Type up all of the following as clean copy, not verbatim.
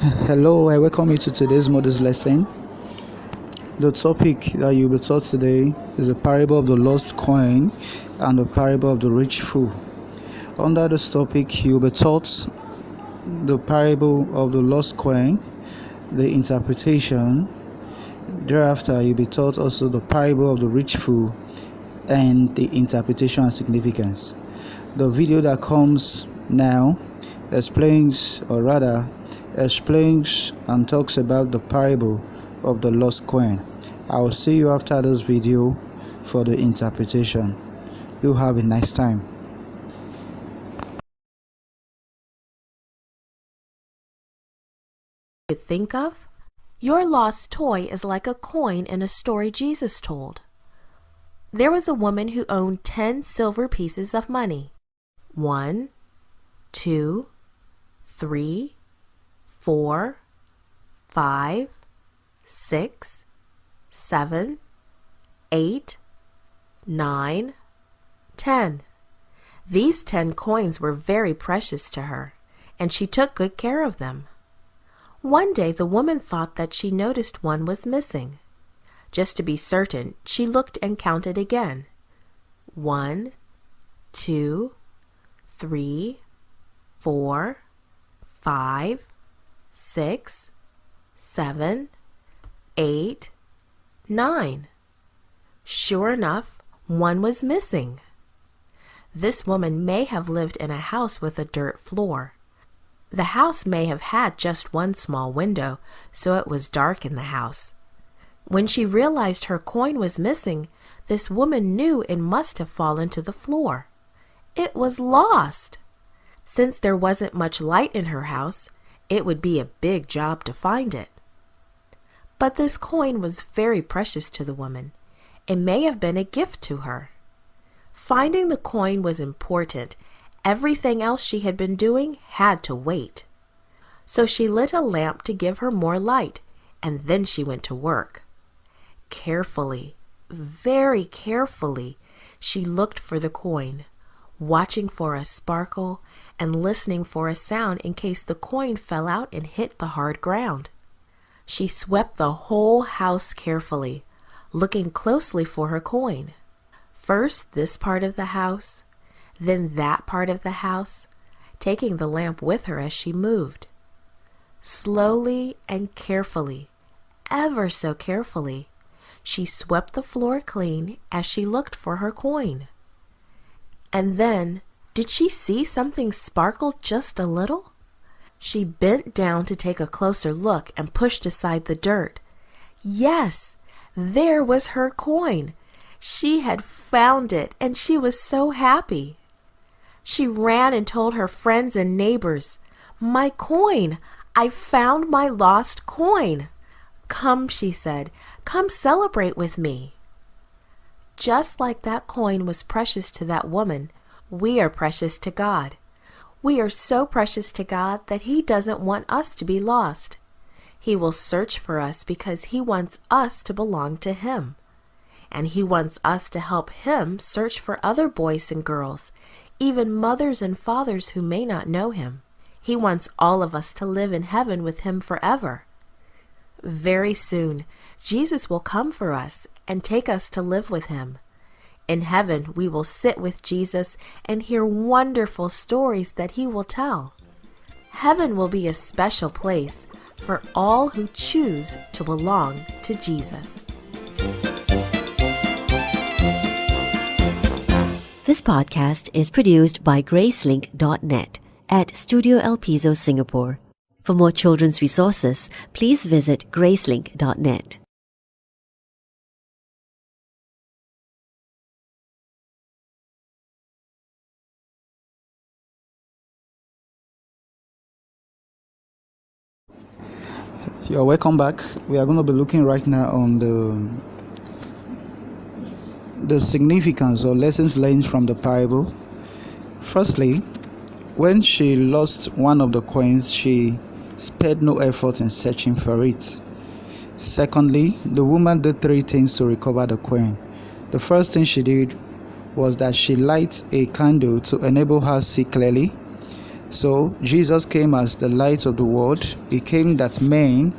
Hello, I welcome you to today's Mother's lesson. The topic that you'll be taught today is the parable of the lost coin and the parable of the rich fool. Under this topic, you'll be taught the parable of the lost coin, the interpretation. Thereafter, you'll be taught also the parable of the rich fool and the interpretation and significance. The video that comes now explains and talks about the parable of the lost coin. I will see you after this video for the interpretation. Do have a nice time. Think of? Your lost toy is like a coin in a story Jesus told. There was a woman who owned 10 silver pieces of money. 1, 2, 3, 4, 5, 6, 7, 8, 9, 10. These 10 coins were very precious to her, and she took good care of them. One day the woman thought that she noticed one was missing. Just to be certain, she looked and counted again. 1, 2, 3, 4, 5, 6, 7, 8, 9. Sure enough, one was missing. This woman may have lived in a house with a dirt floor. The house may have had just one small window, so it was dark in the house. When she realized her coin was missing, this woman knew it must have fallen to the floor. It was lost. Since there wasn't much light in her house, it would be a big job to find it. But this coin was very precious to the woman. It may have been a gift to her. Finding the coin was important. Everything else she had been doing had to wait. So she lit a lamp to give her more light, and then she went to work. Carefully, very carefully, she looked for the coin, watching for a sparkle and listening for a sound in case the coin fell out and hit the hard ground. She swept the whole house carefully, looking closely for her coin. First this part of the house, then that part of the house, taking the lamp with her as she moved. Slowly and carefully, ever so carefully, she swept the floor clean as she looked for her coin. And then, did she see something sparkle just a little? She bent down to take a closer look and pushed aside the dirt. Yes, there was her coin. She had found it, and she was so happy. She ran and told her friends and neighbors, "My coin! I found my lost coin!" "Come," she said, "come celebrate with me." Just like that coin was precious to that woman, we are precious to God. We are so precious to God that He doesn't want us to be lost. He will search for us because He wants us to belong to Him. And He wants us to help Him search for other boys and girls, even mothers and fathers who may not know Him. He wants all of us to live in heaven with Him forever. Very soon, Jesus will come for us and take us to live with Him. In heaven, we will sit with Jesus and hear wonderful stories that He will tell. Heaven will be a special place for all who choose to belong to Jesus. This podcast is produced by Gracelink.net at Studio El Piso, Singapore. For more children's resources, please visit Gracelink.net. You're welcome back. We are going to be looking right now on the significance or lessons learned from the parable. Firstly, when she lost one of the coins, she spared no effort in searching for it. Secondly, the woman did 3 things to recover the coin. The first thing she did was that she lights a candle to enable her see clearly. So Jesus came as the light of the world. He came that men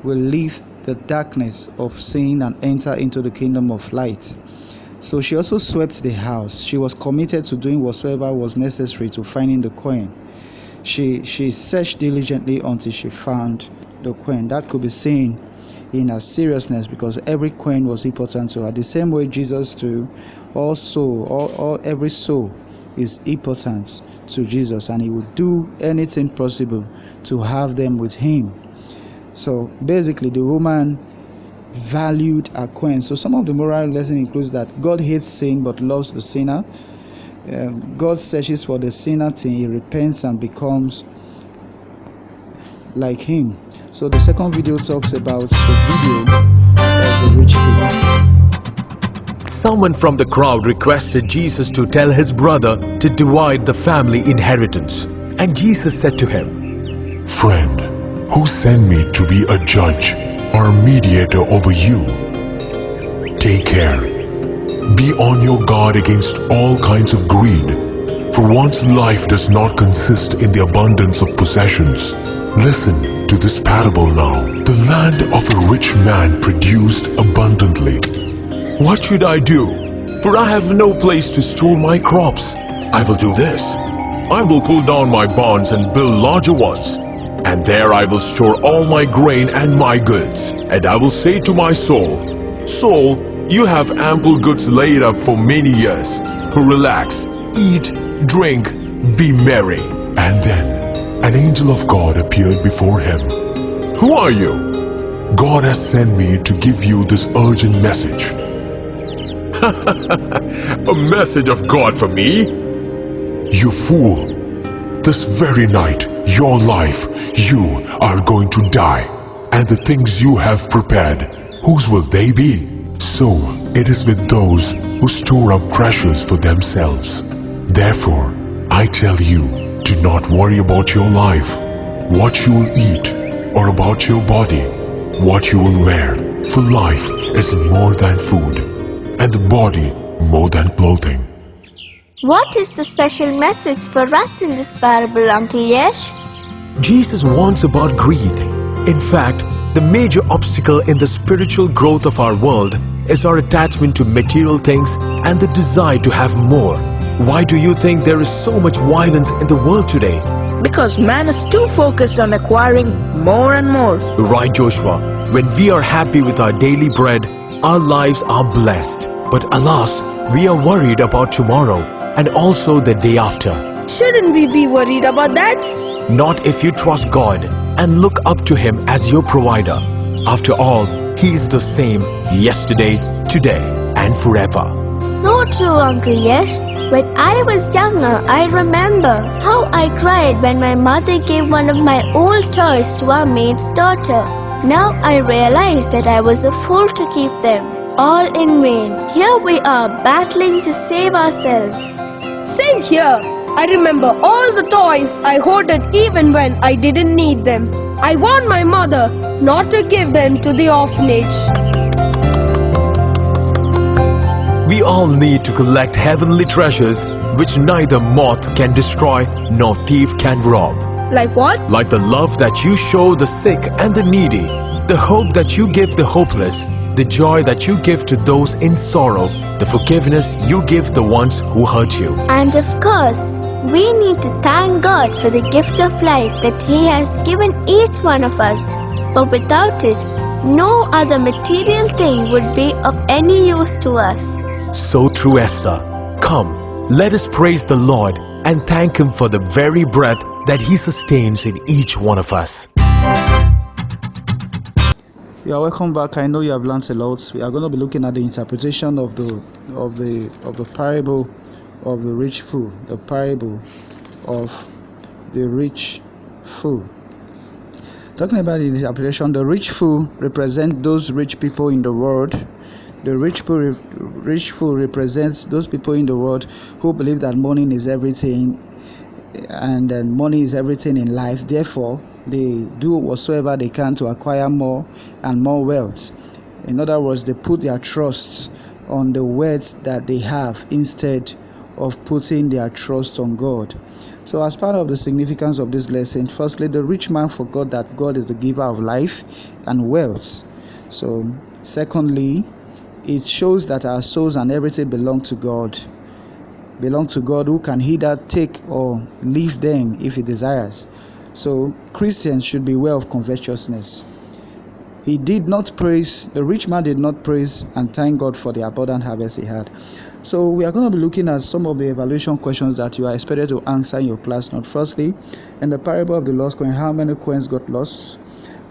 will leave the darkness of sin and enter into the kingdom of light. So she also swept the house. She was committed to doing whatsoever was necessary to finding the coin. She searched diligently until she found the coin. That could be seen in her seriousness, because every coin was important to her. The same way Jesus too, every soul is important to Jesus, and he would do anything possible to have them with him. So basically, the woman valued her coin. So some of the moral lesson includes that God hates sin but loves the sinner. God searches for the sinner till he repents and becomes like him. So the second video talks about the video of the rich fool. Someone from the crowd requested Jesus to tell his brother to divide the family inheritance. And Jesus said to him, "Friend, who sent me to be a judge or a mediator over you? Take care. Be on your guard against all kinds of greed, for one's life does not consist in the abundance of possessions." Listen to this parable now. The land of a rich man produced abundantly. "What should I do? For I have no place to store my crops. I will do this. I will pull down my barns and build larger ones. And there I will store all my grain and my goods. And I will say to my soul, Soul, you have ample goods laid up for many years. Relax, eat, drink, be merry." And then an angel of God appeared before him. "Who are you?" "God has sent me to give you this urgent message." "A message of God for me?" "You fool! This very night, your life, you are going to die. And the things you have prepared, whose will they be? So it is with those who store up treasures for themselves. Therefore, I tell you, do not worry about your life, what you will eat, or about your body, what you will wear. For life is more than food, and the body more than clothing." What is the special message for us in this parable, Uncle Yash? Jesus warns about greed. In fact, the major obstacle in the spiritual growth of our world is our attachment to material things and the desire to have more. Why do you think there is so much violence in the world today? Because man is too focused on acquiring more and more. Right, Joshua. When we are happy with our daily bread, our lives are blessed. But alas, we are worried about tomorrow and also the day after. Shouldn't we be worried about that? Not if you trust God and look up to Him as your provider. After all, He is the same yesterday, today, and forever. So true, Uncle Yash. When I was younger, I remember how I cried when my mother gave one of my old toys to our maid's daughter. Now I realize that I was a fool to keep them, all in vain. Here we are battling to save ourselves. Same here. I remember all the toys I hoarded even when I didn't need them. I warned my mother not to give them to the orphanage. We all need to collect heavenly treasures which neither moth can destroy nor thief can rob. Like what? Like the love that you show the sick and the needy, the hope that you give the hopeless, the joy that you give to those in sorrow, the forgiveness you give the ones who hurt you. And of course, we need to thank God for the gift of life that He has given each one of us. But without it, no other material thing would be of any use to us. So true, Esther. Come, let us praise the Lord and thank Him for the very breath that He sustains in each one of us. You are welcome back. I know you have learned a lot. We are going to be looking at the interpretation of the parable of the rich fool, the parable of the rich fool. Talking about the interpretation, the rich fool represents those rich people in the world. The rich fool represents those people in the world who believe that money is everything, and money is everything in life. Therefore, they do whatsoever they can to acquire more and more wealth. In other words, they put their trust on the wealth that they have instead of putting their trust on God. So as part of the significance of this lesson, firstly, the rich man forgot that God is the giver of life and wealth. So secondly, it shows that our souls and everything belong to God, who can either take or leave them if he desires. So Christians should beware of covetousness. The rich man did not praise and thank God for the abundant harvest he had. So we are going to be looking at some of the evaluation questions that you are expected to answer in your class note. Firstly, in the parable of the lost coin, how many coins got lost?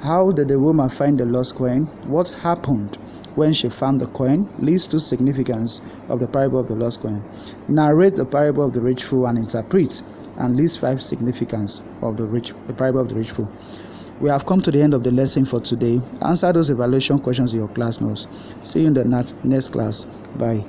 How did the woman find the lost coin? What happened when she found the coin? List two significance of the parable of the lost coin. Narrate the parable of the rich fool and interpret, and list 5 significance of the parable of the rich fool. We have come to the end of the lesson for today. Answer those evaluation questions in your class notes. See you in the next class. Bye.